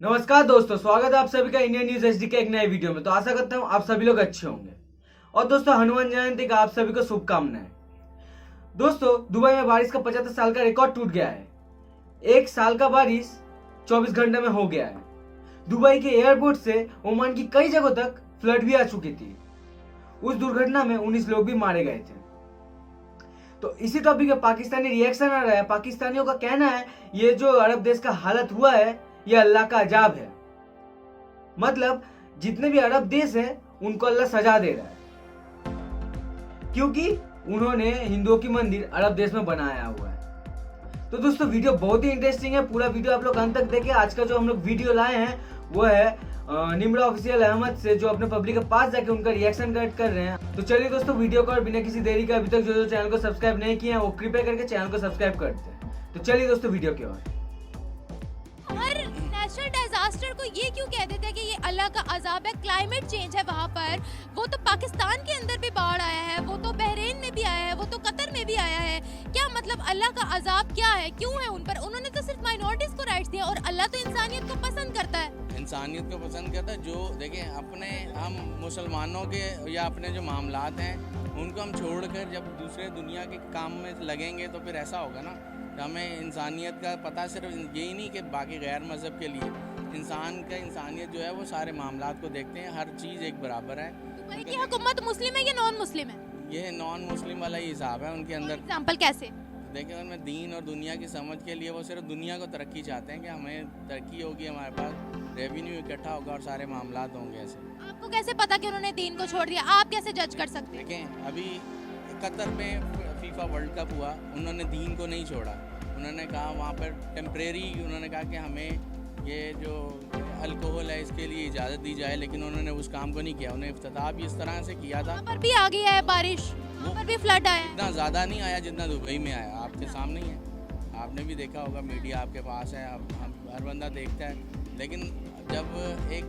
नमस्कार दोस्तों, स्वागत है आप सभी का इंडियन न्यूज एचडी के एक नए वीडियो में। तो आशा करता हूँ आप सभी लोग अच्छे होंगे। और दोस्तों, हनुमान जयंती का आप सभी को शुभकामनाएं। दोस्तों, दुबई में बारिश का 75 साल का रिकॉर्ड टूट गया है। एक साल का बारिश 24 घंटे में हो गया है। दुबई के एयरपोर्ट से ओमान की कई जगहों तक फ्लड भी आ चुकी थी। उस दुर्घटना में 19 लोग भी मारे गए थे। तो इसी टॉपिक में पाकिस्तानी रिएक्शन आ रहा है। पाकिस्तानियों का कहना है ये जो अरब देश का हालत हुआ है ये अल्लाह का अजाब है। मतलब जितने भी अरब देश हैं उनको अल्लाह सजा दे रहा है, क्योंकि उन्होंने हिंदुओं की मंदिर अरब देश में बनाया हुआ है। तो दोस्तों, वीडियो बहुत ही इंटरेस्टिंग है। पूरा वीडियो आप लोग अंत तक देखें। आज का जो हम लोग वीडियो लाए हैं वो है निम्रा ऑफिशियल अहमद से, जो अपने पब्लिक के पास जाके उनका रिएक्शन कलेक्ट कर रहे हैं। तो चलिए दोस्तों, वीडियो को और बिना किसी देरी के अभी तक जो चैनल को सब्सक्राइब नहीं किया है वो कृपया करके चैनल को सब्सक्राइब कर दें। तो चलिए दोस्तों, वीडियो की ओर। नेचुरल डिजास्टर को ये क्यों कह देते हैं कि ये अल्लाह का अजाब है? क्लाइमेट चेंज है वहाँ पर। वो तो पाकिस्तान के अंदर भी बाढ़ आया है, वो तो बहरीन में भी आया है, वो तो कतर में भी आया है। क्या मतलब अल्लाह का अजाब क्या है, क्यों है उन पर? उन्होंने तो सिर्फ माइनॉरिटीज को राइट्स दिया, और अल्लाह तो इंसानियत को पसंद करता है। इंसानियत को पसंद करता है। जो देखें, अपने हम मुसलमानों के या अपने जो मामलात हैं उनको हम छोड़कर जब दूसरे दुनिया के काम में लगेंगे तो फिर ऐसा होगा ना। हमें इंसानियत का पता सिर्फ यही नहीं कि बाकी गैर मज़हब के लिए इंसान का इंसानियत जो है वो सारे मामलात को देखते हैं। हर चीज़ एक बराबर है। दुबई की हुकूमत मुस्लिम है या नॉन मुस्लिम है? ये नॉन मुस्लिम वाला ही हिसाब है उनके अंदर। एग्जाम्पल कैसे? देखिए, उनमें दीन और दुनिया की समझ के लिए वो सिर्फ दुनिया को तरक्की चाहते हैं कि हमें तरक्की होगी, हमारे पास रेवेन्यू इकट्ठा होगा और सारे मामलात होंगे। ऐसे आपको कैसे पता कि उन्होंने दीन को छोड़ दिया? आप कैसे जज कर सकते हैं? देखें, अभी कतर में फीफा वर्ल्ड कप हुआ, उन्होंने दीन को नहीं छोड़ा। उन्होंने कहा वहाँ पर टेम्परेरी, उन्होंने कहा कि हमें ये जो अल्कोहल है इसके लिए इजाज़त दी जाए, लेकिन उन्होंने उस काम को नहीं किया। उन्हें इफ्तिताह भी इस तरह से किया था। वहाँ पर भी आ गया है बारिश, वहाँ पर भी फ्लड आया है। इतना ज़्यादा नहीं आया जितना दुबई में आया। आपके सामने ही है, आपने भी देखा होगा, मीडिया आपके पास है, हर बंदा देखता है। लेकिन जब एक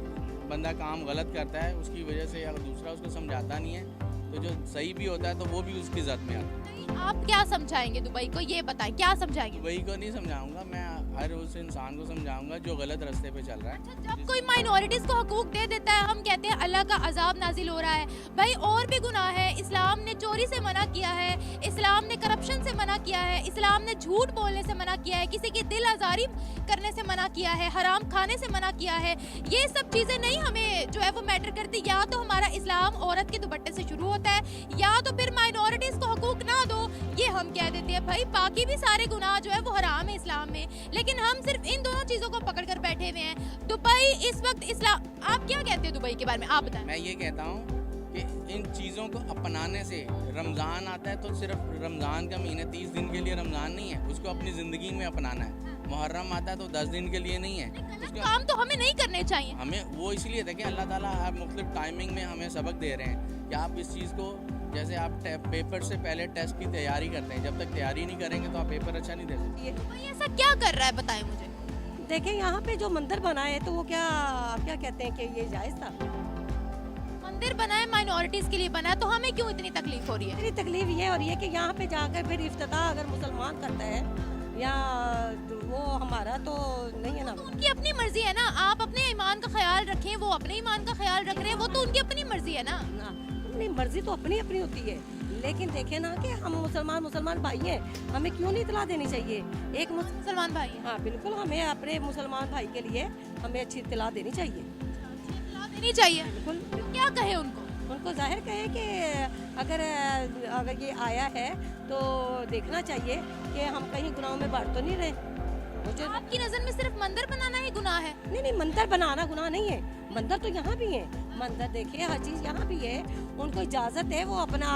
बंदा काम गलत करता है उसकी वजह से अगर दूसरा उसको समझाता नहीं है तो जो सही भी होता है तो वो भी उसकी जद में आता है। आप क्या समझाएंगे दुबई को, ये बताएं, क्या समझाएंगे? दुबई को नहीं समझाऊंगा, मैं हर उस इंसान को समझाऊंगा जो गलत रास्ते पे चल रहा है। अच्छा, जब कोई माइनॉरिटीज को हकूक दे देता है, हम कहते हैं अल्लाह का अजाब नाजिल हो रहा है। भाई, और भी गुनाह है। इस्लाम ने चोरी से मना किया है, इस्लाम ने करप्शन से मना किया है, इस्लाम ने झूठ बोलने से मना किया है, किसी की दिल आजारी करने से मना किया है, हराम खाने से मना किया है। ये सब चीज़ें नहीं हमें जो है वो मैटर करती। या तो हमारा इस्लाम औरत के दुपट्टे से शुरू होता है, या तो फिर माइनॉरिटीज को हकूक ना दो, ये हम कह देते हैं। भाई, बाकी भी सारे गुनाह जो है वो हराम है इस्लाम में, लेकिन हम सिर्फ इन दोनों चीज़ों को पकड़ कर बैठे हुए हैं। दुबई इस वक्त इस्लाम, आप क्या कहते हैं दुबई के बारे में, आप बताएं। मैं ये कहता हूँ कि इन चीज़ों को अपनाने से, रमज़ान आता है तो सिर्फ रमज़ान का महीने 30 दिन के लिए रमज़ान नहीं है, उसको अपनी ज़िंदगी में अपनाना है। मुहर्रम आता है तो 10 दिन के लिए नहीं है। उसके काम तो हमें नहीं करने चाहिए। हमें वो इसलिए देखें, अल्लाह ताला हर मुख्तलिफ टाइमिंग में हमें सबक दे रहे हैं कि आप इस चीज़ को, जैसे आप पेपर से पहले टेस्ट की तैयारी करते हैं, जब तक तैयारी नहीं करेंगे तो आप पेपर अच्छा नहीं दे सकते। भाई, ऐसा क्या कर रहा है, बताएं मुझे। देखें, यहाँ पे जो मंदिर बना है तो वो क्या कहते हैं कि ये जायज़ था? मंदिर बना है, माइनॉरिटीज के लिए बना है, तो हमें क्यों इतनी तकलीफ हो रही है? मेरी तकलीफ ये हो रही है कि यहाँ पे जाकर फिर इफ्तिताह अगर मुसलमान करता है या वो हमारा तो नहीं है ना। तो उनकी अपनी मर्जी है ना। आप अपने ईमान का ख्याल रखें, वो अपने ईमान का ख्याल रख रहे हैं, वो तो उनकी अपनी मर्जी है ना। अपनी मर्जी तो अपनी अपनी होती है, लेकिन देखे ना कि हम मुसलमान भाई हैं, हमें क्यों नहीं इतला देनी चाहिए? एक मुसलमान भाई है। हाँ बिल्कुल, हमें अपने मुसलमान भाई के लिए हमें अच्छी इतला देनी चाहिए। देनी चाहिए, बिल्कुल। क्या कहे उनको? उनको जाहिर कहे कि अगर ये आया है तो देखना चाहिए कि हम कहीं गुनाहों में बढ़ तो नहीं रहे। मुझे आपकी नज़र में सिर्फ मंदिर बनाना ही गुनाह है? नहीं, मंदिर बनाना गुनाह नहीं है। मंदिर तो यहाँ भी है, मंदिर देखिए, हर चीज़ यहाँ भी है। उनको इजाज़त है, वो अपना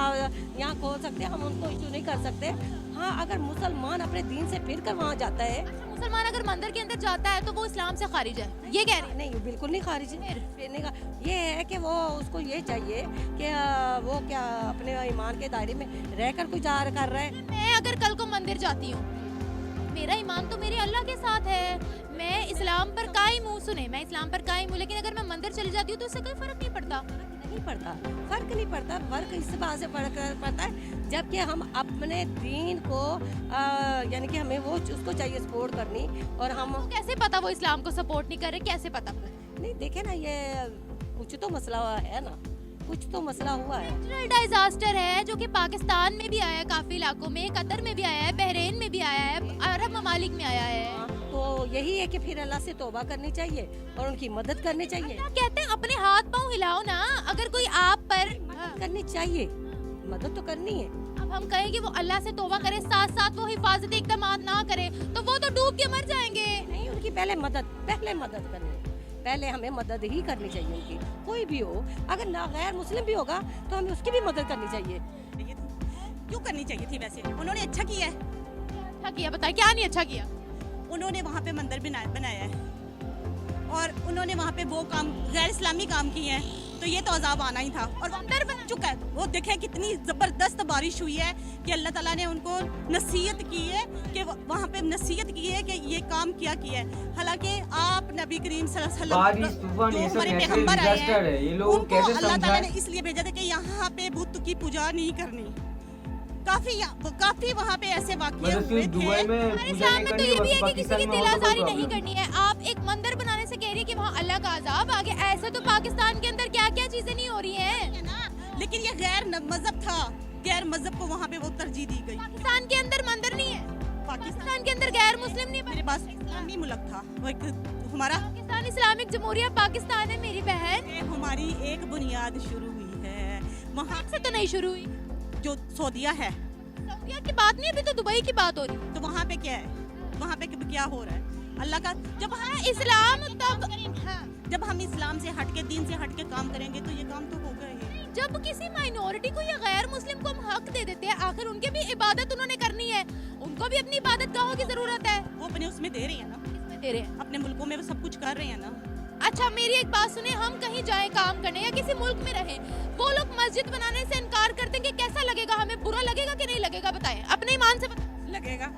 यहाँ खोल सकते हैं, हम उनको इशू नहीं कर सकते। हाँ, अगर मुसलमान अपने दीन से फिर कर वहाँ जाता है। अच्छा, मुसलमान अगर मंदिर के अंदर जाता है तो वो इस्लाम से खारिज है, ये कह रहे हैं? नहीं, बिल्कुल नहीं खारिज है। फिरने का ये है कि वो उसको ये चाहिए कि वो क्या अपने ईमान के दायरे में रहकर कुछ कर रहा है। मैं अगर कल को मंदिर जाती हूँ, मेरा ईमान तो मेरे अल्लाह के साथ है, मैं इस्लाम पर कायम हूँ। सुने, मैं इस्लाम पर कायम हूँ, लेकिन अगर मैं मंदिर चली जाती हूँ तो उससे कोई फर्क नहीं पड़ता। नहीं पड़ता, फर्क नहीं पड़ता। फर्क इस बात से पड़ता है जबकि हम अपने दीन को यानी कि हमें वो उसको चाहिए सपोर्ट करनी, और हम तो कैसे पता वो इस्लाम को सपोर्ट नहीं कर रहे, कैसे पता? नहीं देखे ना, ये कुछ तो मसला है ना, कुछ तो मसला हुआ है। नेचुरल डिजास्टर है जो कि पाकिस्तान में भी आया है, काफी इलाकों में, कतर में भी आया है, बहरीन में भी आया है, अरब ममालिक में आया है। तो यही है कि फिर अल्लाह से तौबा करनी चाहिए और उनकी मदद करनी चाहिए। क्या कहते हैं, अपने हाथ पांव हिलाओ ना, अगर कोई आप पर मदद करनी चाहिए, मदद तो करनी है। अब हम कहें कि वो अल्लाह से तौबा करे, साथ साथ वो हिफाजती इक़दामात ना करे, तो वो तो डूब के मर जाएंगे। नहीं, उनकी पहले मदद करनी है, पहले हमें मदद ही करनी चाहिए उनकी। कोई भी हो, अगर ना गैर मुस्लिम भी होगा तो हमें उसकी भी मदद करनी चाहिए। क्यों करनी चाहिए थी? वैसे उन्होंने अच्छा किया है, अच्छा किया, बताए क्या नहीं अच्छा किया? उन्होंने वहाँ पे मंदिर बनाया है और उन्होंने वहाँ पे वो काम गैर इस्लामी काम किए हैं, तो ये तो अजाब आना ही था। और मंदिर बन चुका है, वो देखें कितनी ज़बरदस्त बारिश हुई है कि अल्लाह ताला ने उनको नसीहत की है, कि वहाँ पे नसीहत की है कि ये काम किया है। हालांकि आप नबी करीम सल्लल्लाहु अलैहि बारिश, तूफान, जो ये सब हमारे नेचुरल पैगंबर आए डिजास्टर है, ये लोग उनको कैसे अल्लाह ताला ने समझाएं? इसलिए भेजा था कि यहाँ पे बुत की पूजा नहीं करनी। काफी वहाँ पे ऐसे वाक़ये मतलब हुए सिर्फ थे। दुबई में हमारे पूजा इस्लाम नहीं में तो करनी, ये भी बस है कि किसी पाकिस्तान की में वहाँ दिलाजारी पर नहीं प्रॉब्लम करनी है। आप एक मंदिर बनाने से कह रही है कि वहाँ अल्लाह का अजाब आ गया, ऐसे तो पाकिस्तान के अंदर क्या क्या चीजें नहीं हो रही हैं। है ना, लेकिन ये गैर मजहब था, गैर मजहब को वहाँ पे वो तरजीह दी गई। पाकिस्तान के अंदर मंदिर नहीं है, पाकिस्तान के अंदर गैर मुस्लिम नहीं मेरे बने। पास इस्लामी मुल्क था, वो एक हमारा पाकिस्तान इस्लामिक जमहूरिया पाकिस्तान है मेरी बहन, हमारी एक बुनियाद शुरू हुई है वहाँ से तो नहीं शुरू हुई। जो सऊदीया है, सऊदीया की बात नहीं, अभी तो दुबई की बात हो रही है। तो वहाँ पे क्या है, वहाँ पे क्या हो रहा है? अल्लाह का जब इस्लाम तब जब हम इस्लाम से हट के, दीन से हट के काम करेंगे तो ये काम तो होगा ही। जब किसी माइनॉरिटी को या गैर मुस्लिम को हम हक दे देते हैं, आखिर उनके भी इबादत उन्होंने करनी है, उनको भी अपनी इबादत गाहों की जरूरत है। वो अपने उसमें दे रहे हैं ना, किसमें दे रहे हैं? अपने मुल्कों में वो सब कुछ कर रहे हैं ना। अच्छा मेरी एक बात सुने, हम कहीं जाए काम करने या किसी मुल्क में रहें, वो लोग मस्जिद बनाने से इनकार कर देंगे, कैसा लगेगा? हमें बुरा लगेगा कि नहीं लगेगा? बताएं, अपने ईमान से लगेगा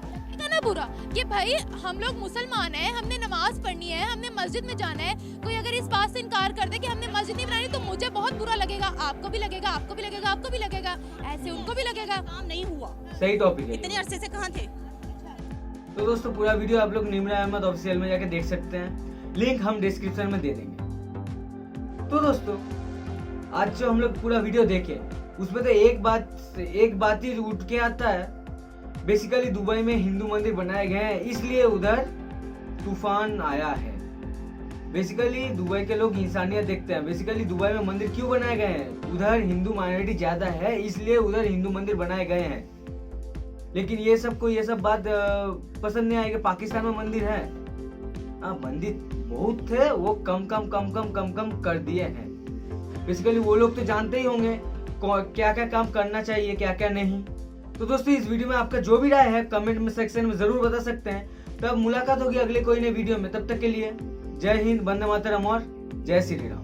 ना बुरा कि भाई हम लोग मुसलमान हैं, हमने नमाज पढ़नी है, हमने मस्जिद में जाना है। कोई अगर इस बात से इनकार कर दे कि हमने मस्जिद नहीं बनानी, तो मुझे बहुत बुरा लगेगा, आपको भी लगेगा, आपको भी लगेगा, आपको भी लगेगा, ऐसे उनको भी लगेगा। काम नहीं हुआ, सही टॉपिक है। इतने अरसे से कहाँ थे? तो दोस्तों पूरा वीडियो आप लोग निम्रा अहमद ऑफिशियल में जाके देख सकते हैं, लिंक हम डिस्क्रिप्शन में दे देंगे। तो दोस्तों आज जो हम लोग पूरा वीडियो देखे उसमें तो एक बात ही उठ के आता है। बेसिकली दुबई में हिंदू मंदिर बनाए गए हैं, इसलिए उधर तूफान आया है। बेसिकली दुबई के लोग इंसानियत देखते हैं। बेसिकली दुबई में मंदिर क्यों बनाए गए हैं? उधर हिंदू माइनॉरिटी ज्यादा है, इसलिए उधर हिंदू मंदिर बनाए गए हैं। लेकिन ये सब बात पसंद नहीं आएगी। पाकिस्तान में मंदिर है, मंदिर बहुत थे, वो कम कर दिए हैं। बेसिकली वो लोग तो जानते ही होंगे क्या क्या काम करना चाहिए, क्या क्या नहीं। तो दोस्तों इस वीडियो में आपका जो भी राय है कमेंट में सेक्शन में जरूर बता सकते हैं। तब मुलाकात होगी अगले कोई नए वीडियो में, तब तक के लिए जय हिंद, वंदे मातरम और जय श्री राम।